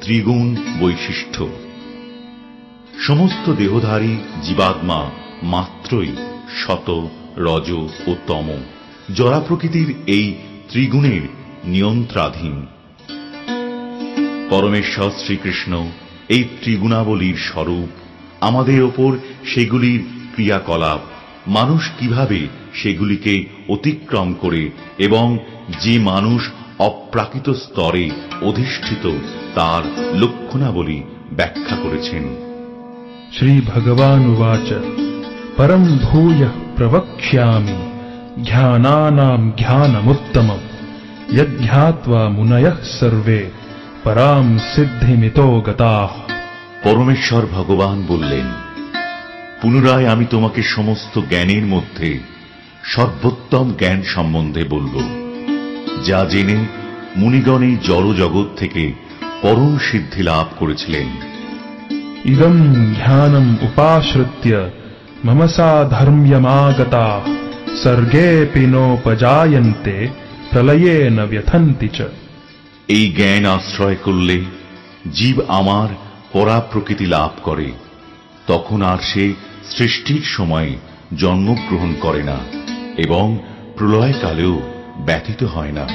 ত্রিগুণ বৈশিষ্ট্য। সমস্ত দেহধারী জীবাত্মা মাত্রই শত, রজ ও তম জড়া প্রকৃতির এই ত্রিগুণের নিয়ন্ত্রণাধীন। পরমেশ্বর শ্রীকৃষ্ণ এই ত্রিগুণাবলীর স্বরূপ। আমাদের ওপর সেগুলির ক্রিয়াকলাপ, মানুষ কিভাবে সেগুলিকে অতিক্রম করে এবং যে মানুষ অপ্রাকৃত স্তরে অধিষ্ঠিত তার লক্ষণাবলী ব্যাখ্যা করেছেন। শ্রী ভগবান উবাচ পরম ভূয়ঃ প্রবক্ষ্যামি জ্ঞানানাম জ্ঞানমুত্তমম যজ্ঞাত্বা মুনয়ঃ সর্বে পরাম সিদ্ধিমিতো গতাঃ। পরমেশ্বর ভগবান বললেন, পুনরায় আমি তোমাকে সমস্ত জ্ঞানের মধ্যে সর্বোত্তম জ্ঞান সম্বন্ধে বলব, যা জেনে মুনিগণ এই জড় জগৎ থেকে পরম সিদ্ধি লাভ করেছিলেন। ইদম জ্ঞানম উপাশ্রিত্য মম সাধর্ম্যমাগতাঃ সর্গেপি নোপজায়ন্তে প্রলয়ে ন ব্যথন্তি চ। এই জ্ঞান আশ্রয় করলে জীব আমার পরাপ্রকৃতি লাভ করে, তখন আর সে সৃষ্টির সময়ে জন্মগ্রহণ করে না এবং প্রলয়কালেও ব্যথিত হয় না।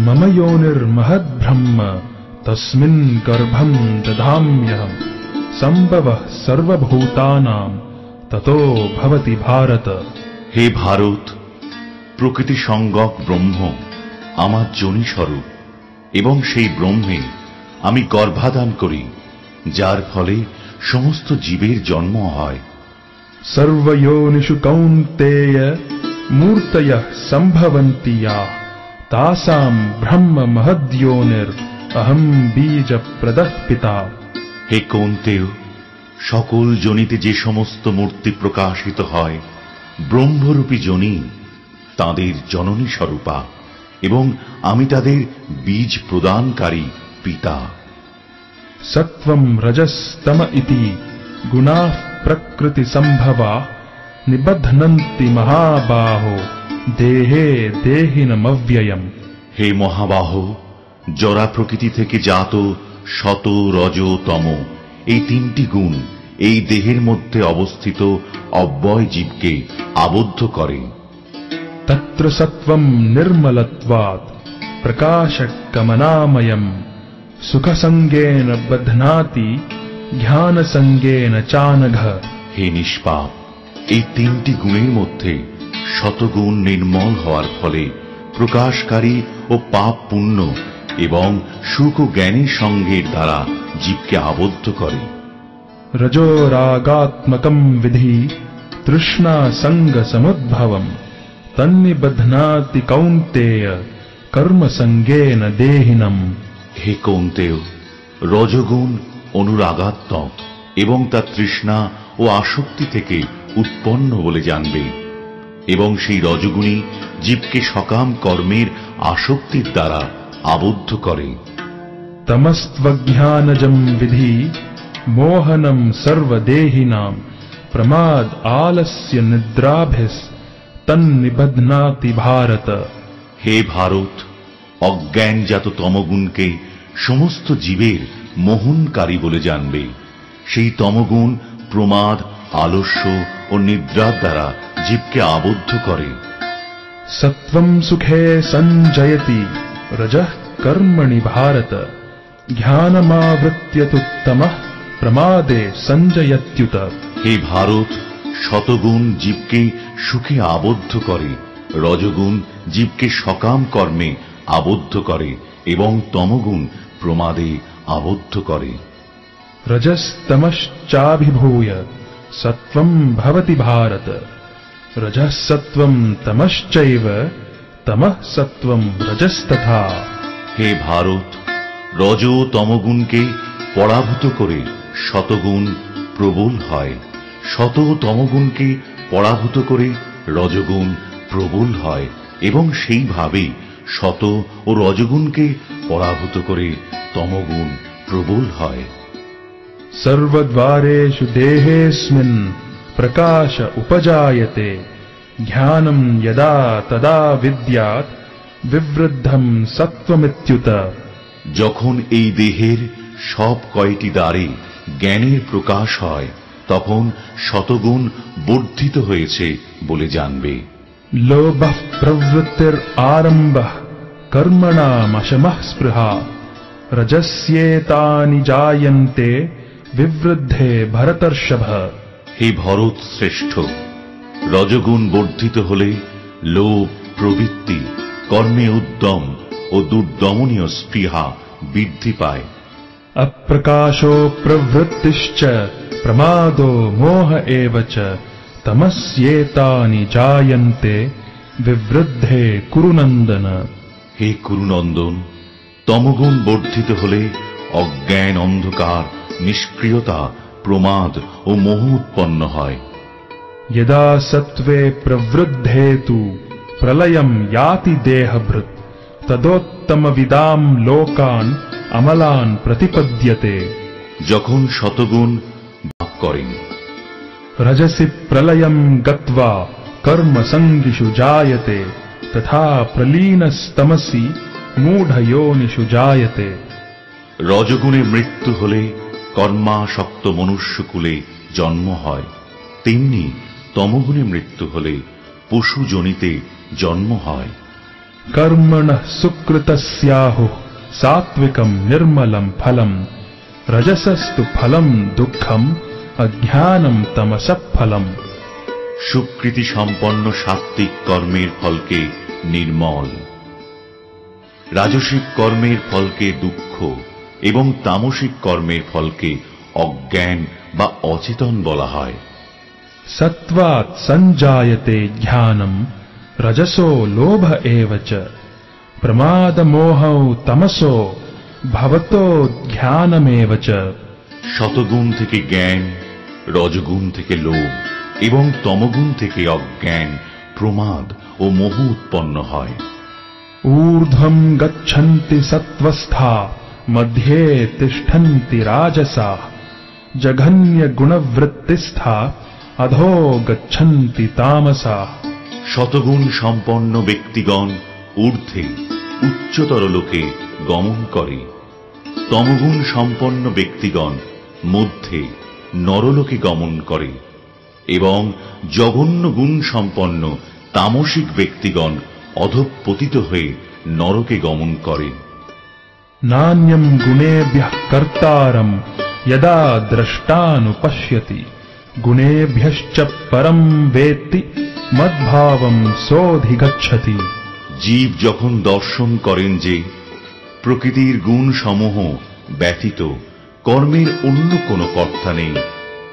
মম যোনির্মহদ্ব্রহ্ম তস্মিন গর্ভম দধাম্যহম সম্ভবঃ সর্বভূতানাং ততো ভবতি ভারত। হে ভারত, প্রকৃতি সঙ্গক ব্রহ্ম আমার যোনি স্বরূপ এবং সেই ব্রহ্মে আমি গর্ভাধান করি, যার ফলে সমস্ত জীবের জন্ম হয়। সর্বয়োনিষু কৌন্তেয় মূর্তয়ঃ সম্ভবন্তি ইয়াঃ তাসাম ব্রহ্ম মহদ্যোনির অহম বীজ প্রদঃ পিতা। হে কৌন্তেয়, সকল যোনিতে যে সমস্ত মূর্তি প্রকাশিত হয়, ব্রহ্মরূপী যোনি তাঁদের জননী স্বরূপা এবং আমি তাদের বীজ প্রদানকারী পিতা। সত্ত্বম রজস্তম ইতি গুণাঃ প্রকৃতি সম্ভবা নিবধ্নন্তি মহাবাহো দেহে দেহিনমব্যয়ম। হে মহাবাহো, জরা প্রকৃতি থেকে জাত শত, রজ, তম এই তিনটি গুণ এই দেহের মধ্যে অবস্থিত অব্যয় জীবকে আবদ্ধ করে। তত্র সত্ত্বম নির্মলত্বাৎ প্রকাশকমনাময়ম সুখসঙ্গেন বধ্নাতি জ্ঞানসঙ্গেন চানঘ। হে নিষ্পাপ, এই তিনটি গুণের মধ্যে শতগুণ নির্মল হওয়ার ফলে প্রকাশকারী ও পাপ পুণ্য এবং সুখ ও জ্ঞানের সঙ্গের দ্বারা জীবকে আবদ্ধ করে। রজো রাগাত্মকম বিধি তৃষ্ণা সঙ্গ সমুদ্ভবম তন্নিবধ্নাতি কৌন্তেয় কর্মসঙ্গেন দেহিনম। হে কৌন্তেয়, রজগুণ অনুরাগাত্মক এবং তা তৃষ্ণা ও আসক্তি থেকে উৎপন্ন বলে জানবে এবং সেই রজগুণী জীবকে সকাম কর্মের আসক্তির দ্বারা আবদ্ধ করে। তমস্ত্বজ্ঞানজম বিধি মোহনম সর্বদেহিনাম প্রমাদ আলস্য নিদ্রাভিস তন্নিবধ্নাতি ভারত। হে ভারত, অজ্ঞানজাত তমগুণকে সমস্ত জীবের মোহনকারী বলে জানবে। সেই তমগুণ প্রমাদ, আলস্য ও নিদ্রার দ্বারা জীবকে আবদ্ধ করে। সত্ত্বম সুখে সঞ্জয়তি রজঃ কর্মণি ভারত জ্ঞানমাবৃত্য তু তমঃ প্রমাদে সঞ্জয়ত্যুত। হে ভারত, শতগুণ জীবকে সুখে আবদ্ধ করে, রজগুণ জীবকে সকাম কর্মে আবদ্ধ করে এবং তমগুণ প্রমাদে আবদ্ধ করে। রজস্তমশ্চাভিভূয় সত্ত্বম ভবতি ভারত রজঃ সত্ত্বম তমশ্চৈব তমঃ সত্ত্বম রজস্তথা। হে ভারত, রজ ও তমগুণকে পরাভূত করে শতগুণ প্রবল হয়, শত ও তমগুণকে পরাভূত করে রজগুণ প্রবল হয় এবং সেইভাবে শত ও রজগুণকে পরাভূত করে তমগুণ প্রবল হয়। সর্বদ্বারেষু দেহেস্মিন প্রকাশ উপজায়তে জ্ঞানম যদা তদা বিদ্যাৎ বিবৃদ্ধম সত্ত্বমিত্যুত। যখন এই দেহের সব কয়টি দ্বারে জ্ঞানের প্রকাশ হয় তখন শতগুণ বর্ধিত হয়েছে বলে জানবে। लोभः प्रवृत्तिर आरम्भः कर्मणामशमः स्पृहा रजस्येतानि जायन्ते विवृद्धे भरतर्षभ। হে ভরত শ্রেষ্ঠ, রজগুণ বর্ধিত হলে লোভ, প্রবৃত্তি, কর্মে উদ্যম ও দুর্দমনীয় স্পৃহা বৃদ্ধি পায়। अप्रकाशो प्रवृत्तिश्च प्रमादो मोह एव च तमस्येतानि जायन्ते विवृद्धे कुरुनन्दन। হে কুরুনন্দন, তমগুণ বর্ধিত হলে অজ্ঞান, অন্ধকার, নিষ্ক্রিয়তা, প্রমাদ ও মোহ উৎপন্ন হয়। यदा सत्त्वे प्रवृद्धे तु प्रलयं याति देहभृत् तदोत्तमविदां लोकान् अमलान् प्रतिपद्यते। যখন শতগুণ ভাগ করেন, रजसि प्रलयं गत्वा कर्मसङ्गिषु जायते तथा प्रलीनस्तमसि मूढयोनिषु जायते। রজগুণে মৃত্যু হলে কর্মাসক্ত মনুষ্যকুলে জন্ম হয়, তেমনি তমগুণে মৃত্যু হলে পশু জনিতে জন্ম হয়। कर्मणः सुकृतस्याहुः सात्विकं निर्मलं फलम् रजसस्तु फलं दुःखम् अज्ञानं तमसः फलम्। সুকৃতি সম্পন্ন সাত্ত্বিক কর্মের ফলকে নির্মল, রাজসিক কর্মের ফলকে দুঃখ এবং তামসিক কর্মের ফলকে অজ্ঞান বা অচেতন বলা হয়। सत्त्वात् सञ्जायते ज्ञानम् रजसो लोभ एव च प्रमादमोहौ तमसो भवतो ज्ञानमेव च। শতগুণ থেকে জ্ঞান, রজগুণ থেকে লোভ এবং তমগুণ থেকে অজ্ঞান, প্রমাদ ও মোহ উৎপন্ন হয়। ऊर्ध्वं गच्छन्ति सत्त्वस्था मध्ये तिष्ठन्ति राजसाः जघन्यगुणवृत्तिस्था अधो गच्छन्ति तामसाः। শতগুণ সম্পন্ন ব্যক্তিগণ ঊর্ধ্বে উচ্চতর লোকে গমন করে, তমগুণ সম্পন্ন ব্যক্তিগণ মধ্যে নরলোকে গমন করে এবং জঘন্য গুণ সম্পন্ন তামসিক ব্যক্তিগণ অধঃপতিত হয়ে নরকে গমন করে। नान्यं गुणेभ्यः कर्तारं यदा द्रष्टानुपश्यति गुणेभ्यश्च परं वेत्ति मद्भावं सोऽधिगच्छति। জীব যখন দর্শন করেন যে প্রকৃতির গুণ সমূহ ব্যতীত কর্মের অন্য কোনো কর্তা নেই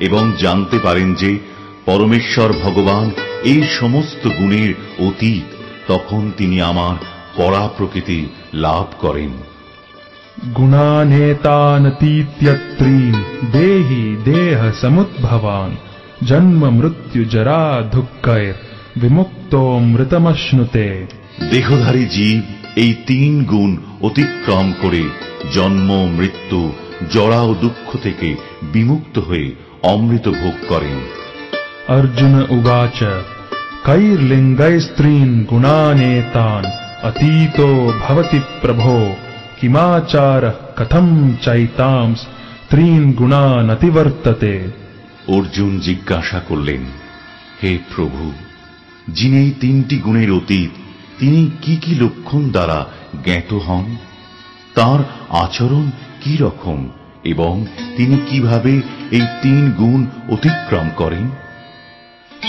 এবং জানতে পারেন যে পরমেশ্বর ভগবান এই সমস্ত গুণের অতীত, তখন তিনি আমার পরা প্রকৃতি লাভ করেন। गुणानेतानतीत्यत्रीन् देहि देह समुद्भवान् जन्म मृत्यु जरा दुःखैर् विमुक्तोऽमृतमश्नुते। দেহধারী জীব এই তিন গুণ অতিক্রম করে জন্ম, মৃত্যু, জরা ও দুঃখ থেকে বিমুক্ত হয়ে অমৃত ভোগ করেন। अर्जुन उवाच कैर्लिङ्गैस्त्रीन् गुणानेतान् अतीतो भवति प्रभो किमाचारः कथं चैतांस् त्रीन् गुणान् अतिवर्तते। অর্জুন জিজ্ঞাসা করলেন, হে প্রভু, যিনি এই তিনটি গুণের অতীত, তিনি কি কি লক্ষণ দ্বারা জ্ঞাত হন, তার আচরণ কি রকম এবং তিনি কিভাবে এই তিন গুণ অতিক্রম করেন।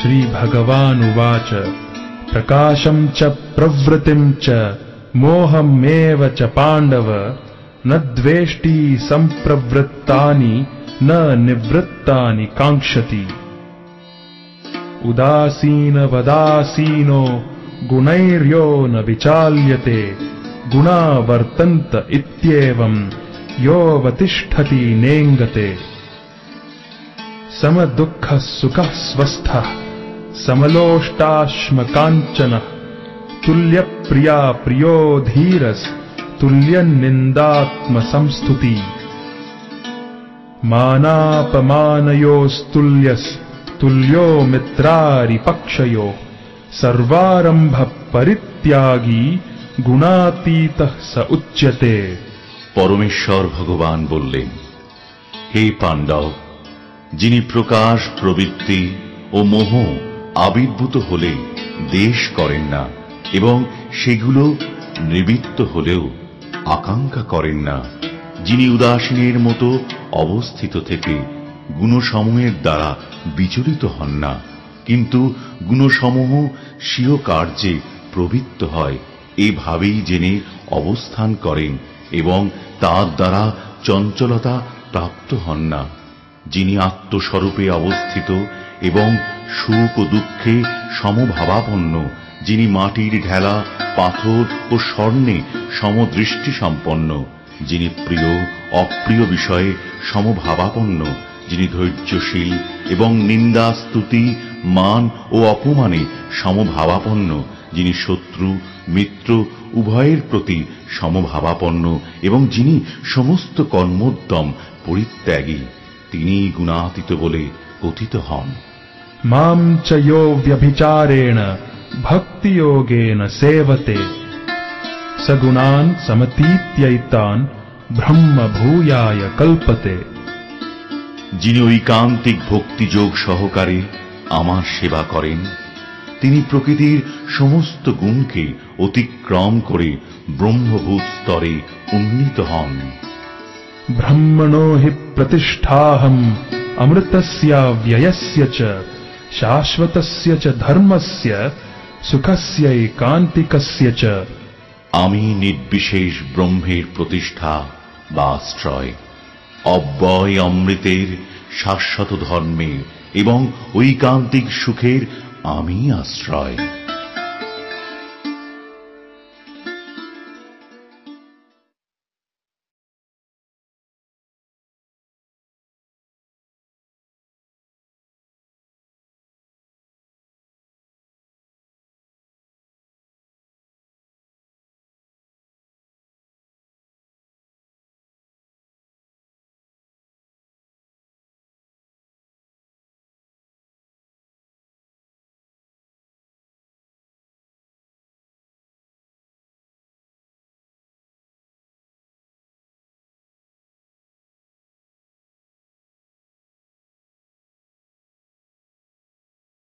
श्रीभगवानुवाच प्रकाशं च प्रवृत्तिं च मोहमेव च पाण्डव न द्वेष्टि सम्प्रवृत्तानि न निवृत्तानि काङ्क्षति। उदासीनवदासीनो गुणैर्यो न विचाल्यते गुणा वर्तन्त इत्येवं योऽवतिष्ठति नेङ्गते। समदुःखः सुखः स्वस्थः समलोष्टाश्मकाञ्चनः तुल्यप्रिया प्रियो धीरस् तुल्यनिन्दात्मसंस्तुति। मानापमानयोस्तुल्यस् तुल्यो मित्रारिपक्षयो सर्वारम्भ परित्यागी गुणातीतः स उच्यते। পরমেশ্বর ভগবান বললেন, হে পাণ্ডব, যিনি প্রকাশ, প্রবৃত্তি ও মোহ আবির্ভূত হলে দেশ করেন না এবং সেগুলো নিবৃত্ত হলেও আকাঙ্ক্ষা করেন না, যিনি উদাসীনের মতো অবস্থিত থেকে গুণসমূহের দ্বারা বিচলিত হন না, কিন্তু গুণসমূহ স্বীয় কার্যে প্রবৃত্ত হয় এভাবেই জেনে অবস্থান করেন এবং তার দ্বারা চঞ্চলতা প্রাপ্ত হন না, যিনি আত্মস্বরূপে অবস্থিত এবং সুখ ও দুঃখে সমভাবাপন্ন, যিনি মাটির ঢেলা, পাথর ও স্বর্ণে সমদৃষ্টি সম্পন্ন, যিনি প্রিয় অপ্রিয় বিষয়ে সমভাবাপন্ন, যিনি ধৈর্যশীল এবং নিন্দা, স্তুতি, মান ও অপমানে সমভাবাপন্ন, যিনি শত্রু মিত্র উভয়ের প্রতি সমভাবাপন্ন এবং যিনি সমস্ত কর্মোদ্যম পরিত্যাগী, তিনি গুণাতীত বলে কথিত হন। মাম চ যো ব্যভিচারেণ ভক্তি যোগেন সেবতে সগুণান সমতীত্যৈতান ব্রহ্ম ভূয়ায় কল্পতে। যিনি ঐকান্তিক ভক্তিযোগ সহকারে আমার সেবা করেন, তিনি প্রকৃতির সমস্ত গুণকে অতিক্রম করে ব্রহ্মভূত স্তরে উন্নীত হন। ব্রহ্মণো হি প্রতিষ্ঠাহম অমৃতস্য ব্যয়স্য চ শাশ্বতস্য চ ধর্মস্য সুখস্য একান্তিকস্য চ। আমি নির্বিশেষ ব্রহ্মের প্রতিষ্ঠা বা আশ্রয়, অব্যয় অমৃতের, শাশ্বত ধর্মের এবং ঐকান্তিক সুখের আমি আশ্রয়।